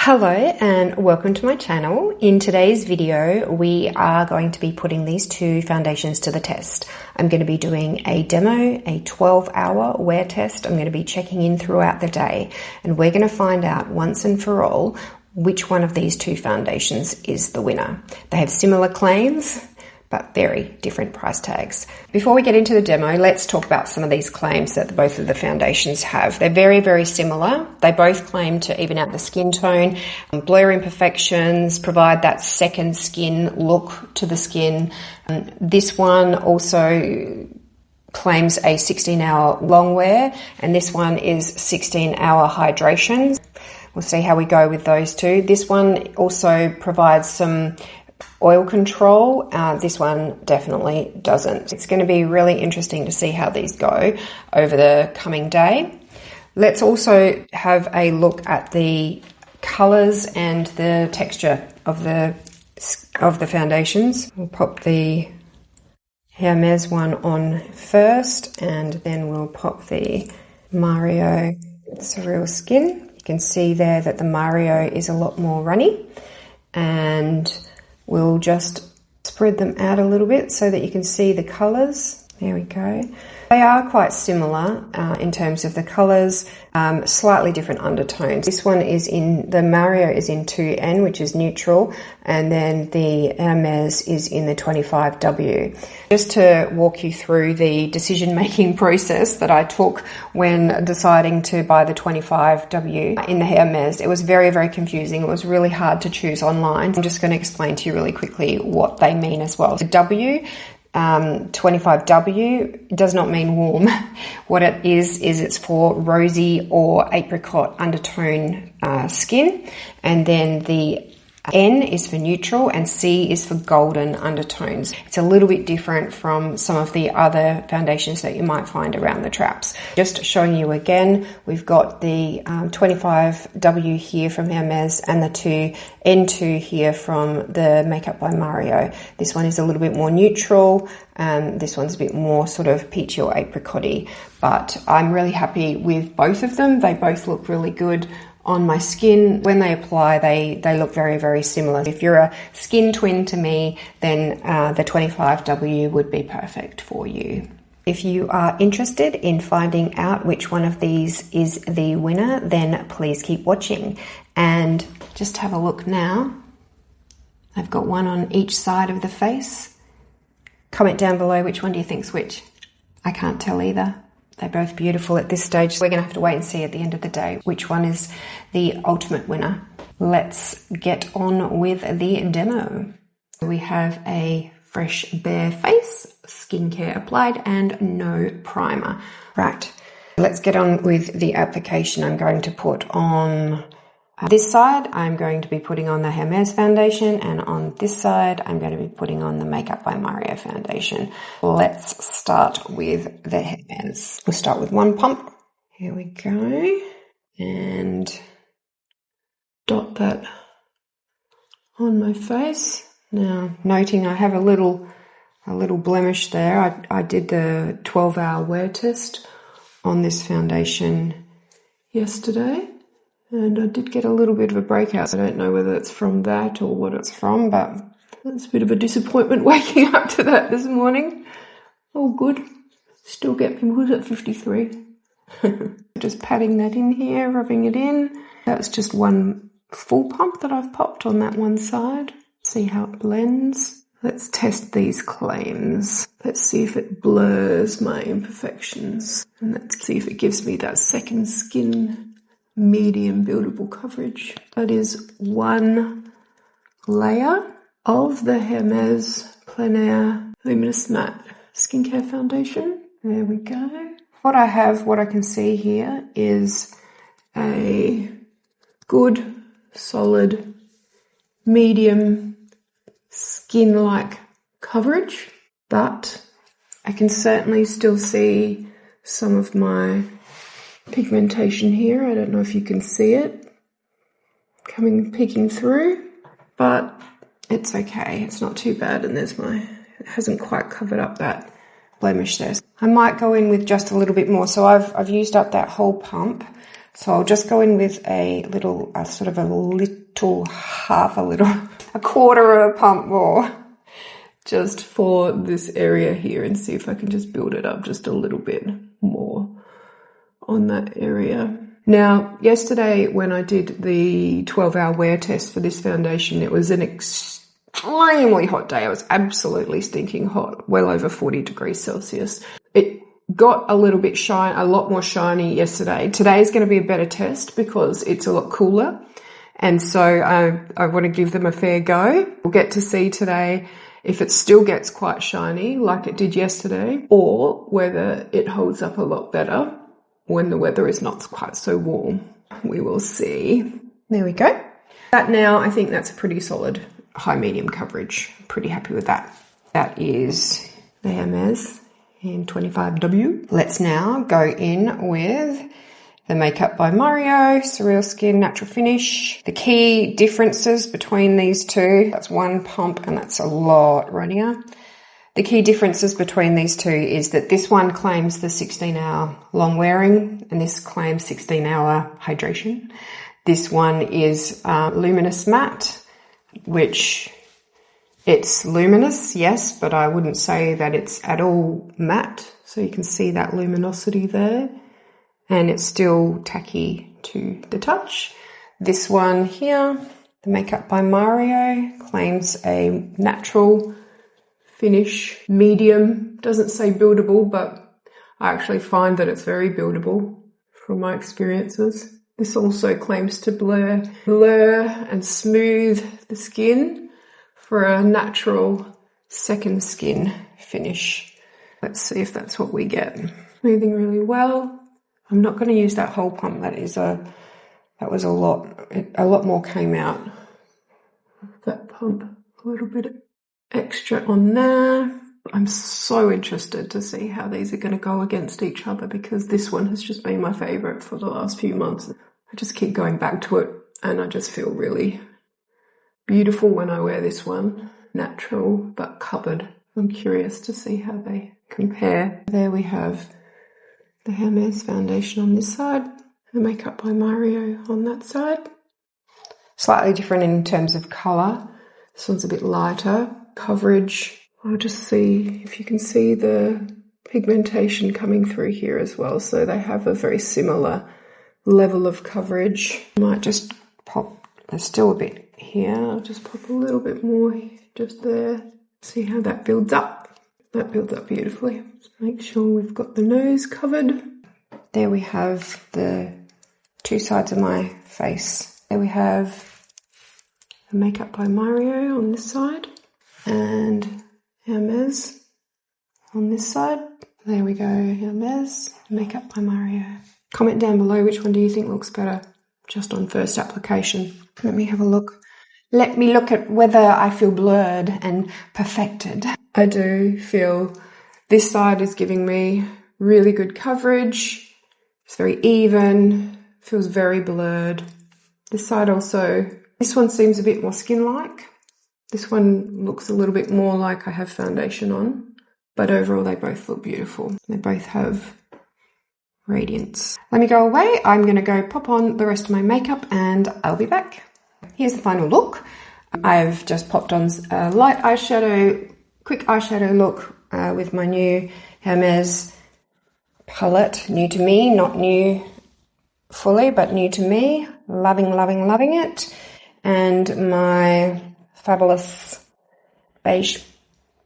Hello and welcome to my channel. In today's video, we are going to be putting these two foundations to the test. I'm going to be doing a demo, a 12-hour wear test. I'm going to be checking in throughout the day, and we're going to find out once and for all which one of these two foundations is the winner. They have similar claims, but very different price tags. Before we get into the demo, let's talk about some of these claims that both of the foundations have. They're very, very similar. They both claim to even out the skin tone, blur imperfections, provide that second skin look to the skin. This one also claims a 16-hour long wear, and this one is 16-hour hydration. We'll see how we go with those two. This one also provides some oil control. This one definitely doesn't. It's going to be really interesting to see how these go over the coming day. Let's also have a look at the colors and the texture of the foundations. We'll pop the Hermès one on first, and then we'll pop the Mario SurrealSkin. You can see there that the Mario is a lot more runny, and we'll just spread them out a little bit so that you can see the colors. There we go. They are quite similar in terms of the colors, slightly different undertones. This one is the Mario is in 2N, which is neutral, and then the Hermès is in the 25W. Just to walk you through the decision-making process that I took when deciding to buy the 25W in the Hermès, it was very, very confusing. It was really hard to choose online. I'm just going to explain to you really quickly what they mean as well. The W, 25W does not mean warm. What it is it's for rosy or apricot undertone skin, and then the N is for neutral and C is for golden undertones. It's a little bit different from some of the other foundations that you might find around the traps. Just showing you again, we've got the 25W here from Hermès and the N2 here from the Makeup by Mario. This one is a little bit more neutral, this one's a bit more sort of peachy or apricot-y, but I'm really happy with both of them. They both look really good on my skin. When they apply, they look very, very similar. If you're a skin twin to me, then the 25W would be perfect for you. If you are interested in finding out which one of these is the winner, then please keep watching. And just have a look now. I've got one on each side of the face. Comment down below which one do you think's which. I can't tell either. They're both beautiful at this stage. We're going to have to wait and see at the end of the day which one is the ultimate winner. Let's get on with the demo. We have a fresh bare face, skincare applied, and no primer. Right, let's get on with the application. I'm going to put on this side, I'm going to be putting on the Hermès foundation, and on this side, I'm going to be putting on the Makeup by Mario foundation. Let's start with the Hermès. We'll start with one pump. Here we go. And dot that on my face. Now, noting I have a little blemish there. I did the 12-hour wear test on this foundation yesterday, and I did get a little bit of a breakout. I don't know whether it's from that or what it's from, but it's a bit of a disappointment waking up to that this morning. All good. Still get pimples at 53. Just patting that in here, rubbing it in. That's just one full pump that I've popped on that one side. See how it blends. Let's test these claims. Let's see if it blurs my imperfections. And let's see if it gives me that second skin medium buildable coverage. That is one layer of the Hermès Plein Luminous Matte Skincare Foundation. There we go. What I can see here is a good, solid, medium skin-like coverage, but I can certainly still see some of my pigmentation here. I don't know if you can see it peeking through, but it's okay. It's not too bad, and it hasn't quite covered up that blemish there. I might go in with just a little bit more. So I've used up that whole pump. So I'll just go in with a quarter of a pump more just for this area here, and see if I can just build it up just a little bit more on that area. Now, yesterday when I did the 12-hour wear test for this foundation, it was an extremely hot day. I was absolutely stinking hot, well over 40 degrees Celsius. It got a little bit a lot more shiny yesterday. Today is going to be a better test because it's a lot cooler. And so I want to give them a fair go. We'll get to see today if it still gets quite shiny like it did yesterday, or whether it holds up a lot better when the weather is not quite so warm. We will see. There we go. That now, I think that's a pretty solid high medium coverage. Pretty happy with that. That is the Hermès in 25W. Let's now go in with the Makeup by Mario SurrealSkin Natural Finish. The key differences between these two, that's one pump and that's a lot runnier. The key differences between these two is that this one claims the 16-hour long wearing and this claims 16-hour hydration. This one is Luminous Matte, which it's luminous, yes, but I wouldn't say that it's at all matte. So you can see that luminosity there, and it's still tacky to the touch. This one here, the Makeup by Mario, claims a natural finish, medium. Doesn't say buildable, but I actually find that it's very buildable from my experiences. This also claims to blur and smooth the skin for a natural second skin finish. Let's see if that's what we get. Smoothing really well. I'm not going to use that whole pump. That was a lot more came out. That pump, a little bit extra on there. I'm so interested to see how these are going to go against each other, because this one has just been my favorite for the last few months. I just keep going back to it and I just feel really beautiful when I wear this one. Natural but covered. I'm curious to see how they compare. There we have the Hermès foundation on this side, the Makeup by Mario on that side. Slightly different in terms of colour. This one's a bit lighter. Coverage, I'll just see if you can see the pigmentation coming through here as well. So they have a very similar level of coverage. I might just pop, there's still a bit here. I'll just pop a little bit more just there. See how that builds up. That builds up beautifully. Just make sure we've got the nose covered. There we have the two sides of my face. There we have the Makeup by Mario on this side and Hermès on this side. There we go, Hermès, Makeup by Mario. Comment down below which one do you think looks better just on first application. Let me have a look. Let me look at whether I feel blurred and perfected. I do feel this side is giving me really good coverage. It's very even, feels very blurred. This side also, this one seems a bit more skin-like. This one looks a little bit more like I have foundation on, but overall they both look beautiful. They both have radiance. Let me go away. I'm going to go pop on the rest of my makeup and I'll be back. Here's the final look. I've just popped on a light eyeshadow, quick eyeshadow look with my new Hermès palette. New to me, not new fully, but new to me. Loving, loving, loving it. And my fabulous beige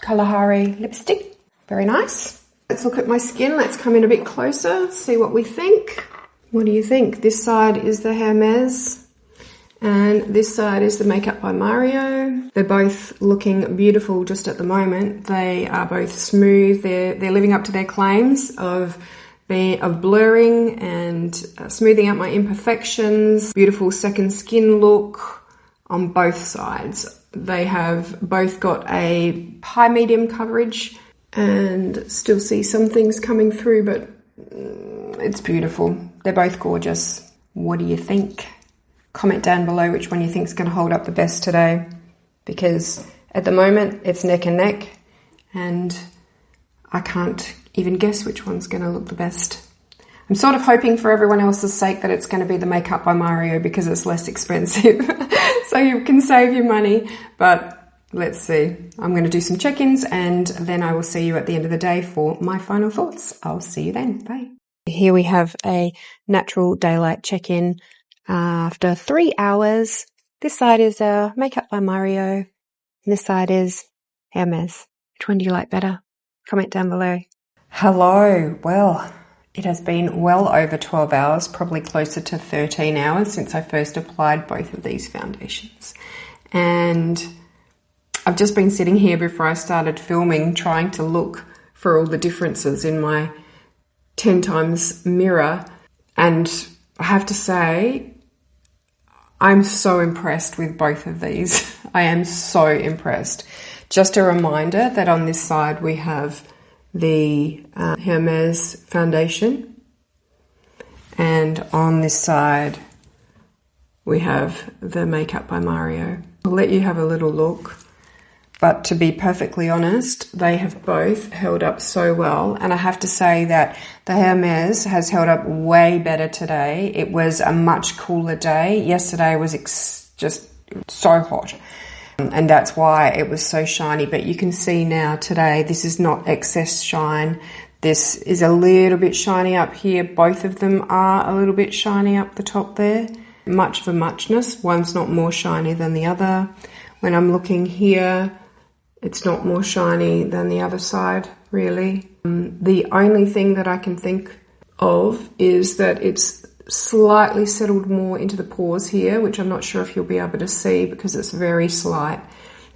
Kalahari lipstick. Very nice. Let's look at my skin. Let's come in a bit closer, see what we think. What do you think? This side is the Hermès and this side is the Makeup by Mario. They're both looking beautiful just at the moment. They are both smooth. They're living up to their claims of blurring and smoothing out my imperfections. Beautiful second skin look on both sides. They have both got a high medium coverage and still see some things coming through, but it's beautiful. They're both gorgeous. What do you think? Comment down below which one you think is going to hold up the best today, because at the moment it's neck and neck and I can't even guess which one's going to look the best. I'm sort of hoping for everyone else's sake that it's going to be the Makeup by Mario because it's less expensive. So you can save your money. But let's see. I'm going to do some check-ins and then I will see you at the end of the day for my final thoughts. I'll see you then. Bye. Here we have a natural daylight check-in after 3 hours. This side is Makeup by Mario. And this side is Hermès. Which one do you like better? Comment down below. Hello. Well, it has been well over 12 hours, probably closer to 13 hours since I first applied both of these foundations. And I've just been sitting here before I started filming trying to look for all the differences in my 10 times mirror. And I have to say, I'm so impressed with both of these. I am so impressed. Just a reminder that on this side we have the Hermès foundation, and on this side we have the Makeup by Mario. I'll let you have a little look, but to be perfectly honest, they have both held up so well, and I have to say that the Hermès has held up way better today. It was a much cooler day. Yesterday was just so hot. And that's why it was so shiny. But you can see now today, this is not excess shine. This is a little bit shiny up here. Both of them are a little bit shiny up the top there. Much of a muchness. One's not more shiny than the other. When I'm looking here, it's not more shiny than the other side, really. The only thing that I can think of is that it's slightly settled more into the pores here, which I'm not sure if you'll be able to see because it's very slight.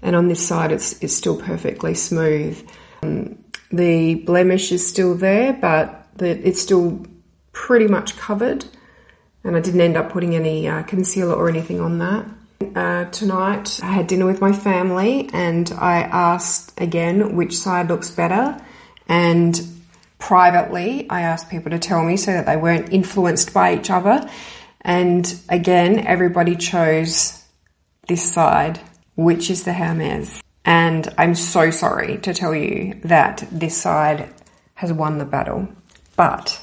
And on this side, it's still perfectly smooth. The blemish is still there, but it's still pretty much covered. And I didn't end up putting any concealer or anything on that. Tonight, I had dinner with my family and I asked again which side looks better. And privately, I asked people to tell me so that they weren't influenced by each other. And again, everybody chose this side, which is the Hermès. And I'm so sorry to tell you that this side has won the battle. But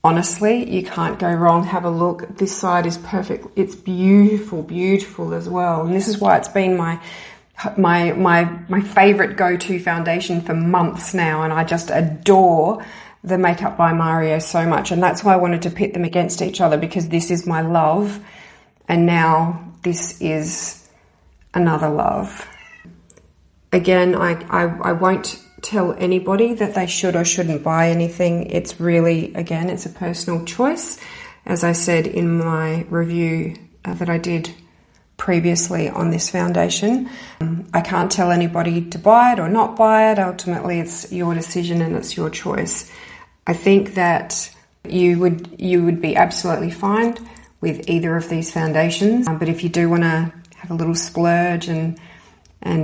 honestly, you can't go wrong. Have a look. This side is perfect. It's beautiful, beautiful as well. And this is why it's been my favorite go-to foundation for months now, and I just adore the Makeup by Mario so much, and that's why I wanted to pit them against each other, because this is my love and now this is another love. Again, I won't tell anybody that they should or shouldn't buy anything. It's really, again, it's a personal choice. As I said in my review that I did previously on this foundation, I can't tell anybody to buy it or not buy it. Ultimately, it's your decision and it's your choice. I think that you would be absolutely fine with either of these foundations, but if you do want to have a little splurge and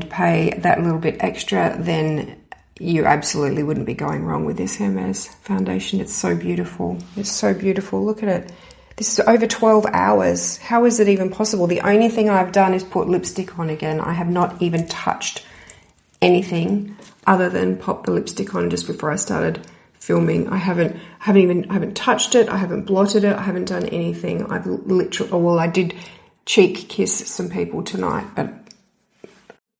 pay that little bit extra, then you absolutely wouldn't be going wrong with this Hermès foundation. It's so beautiful. It's so beautiful. Look at it. This is over 12 hours. How is it even possible? The only thing I've done is put lipstick on again. I have not even touched anything other than pop the lipstick on just before I started filming. I haven't touched it. I haven't blotted it. I haven't done anything. I've literally, well, I did cheek kiss some people tonight, but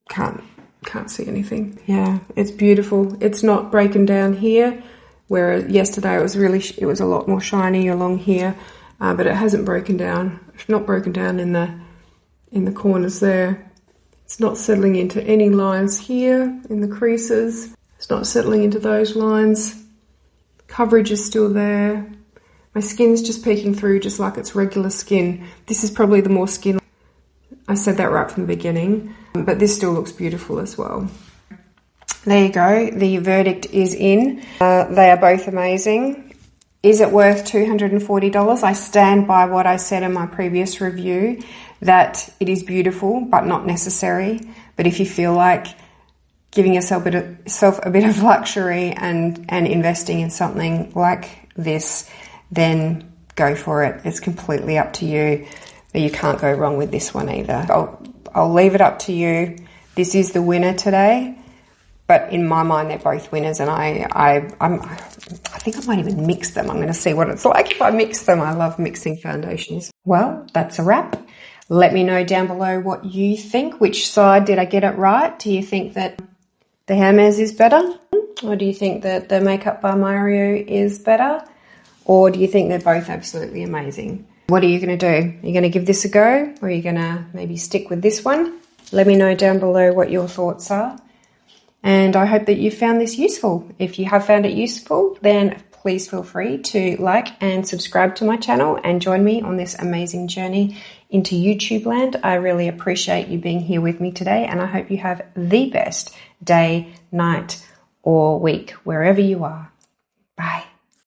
can't see anything. Yeah, it's beautiful. It's not breaking down here, whereas yesterday it was a lot more shiny along here. But it hasn't broken down. It's not broken down in the corners there. It's not settling into any lines here in the creases. It's not settling into those lines. Coverage is still there. My skin's just peeking through just like it's regular skin. This is probably the more skin. I said that right from the beginning, but this still looks beautiful as well. There you go. The verdict is in. They are both amazing. Is it worth $240? I stand by what I said in my previous review, that it is beautiful, but not necessary. But if you feel like giving yourself a bit of luxury and investing in something like this, then go for it. It's completely up to you. But you can't go wrong with this one either. I'll leave it up to you. This is the winner today. But in my mind, they're both winners, and I think I might even mix them. I'm going to see what it's like if I mix them. I love mixing foundations. Well, that's a wrap. Let me know down below what you think. Which side did I get it right? Do you think that the Hermès is better? Or do you think that the Makeup by Mario is better? Or do you think they're both absolutely amazing? What are you going to do? Are you going to give this a go? Or are you going to maybe stick with this one? Let me know down below what your thoughts are. And I hope that you found this useful. If you have found it useful, then please feel free to like and subscribe to my channel and join me on this amazing journey into YouTube land. I really appreciate you being here with me today, and I hope you have the best day, night, or week, wherever you are. Bye.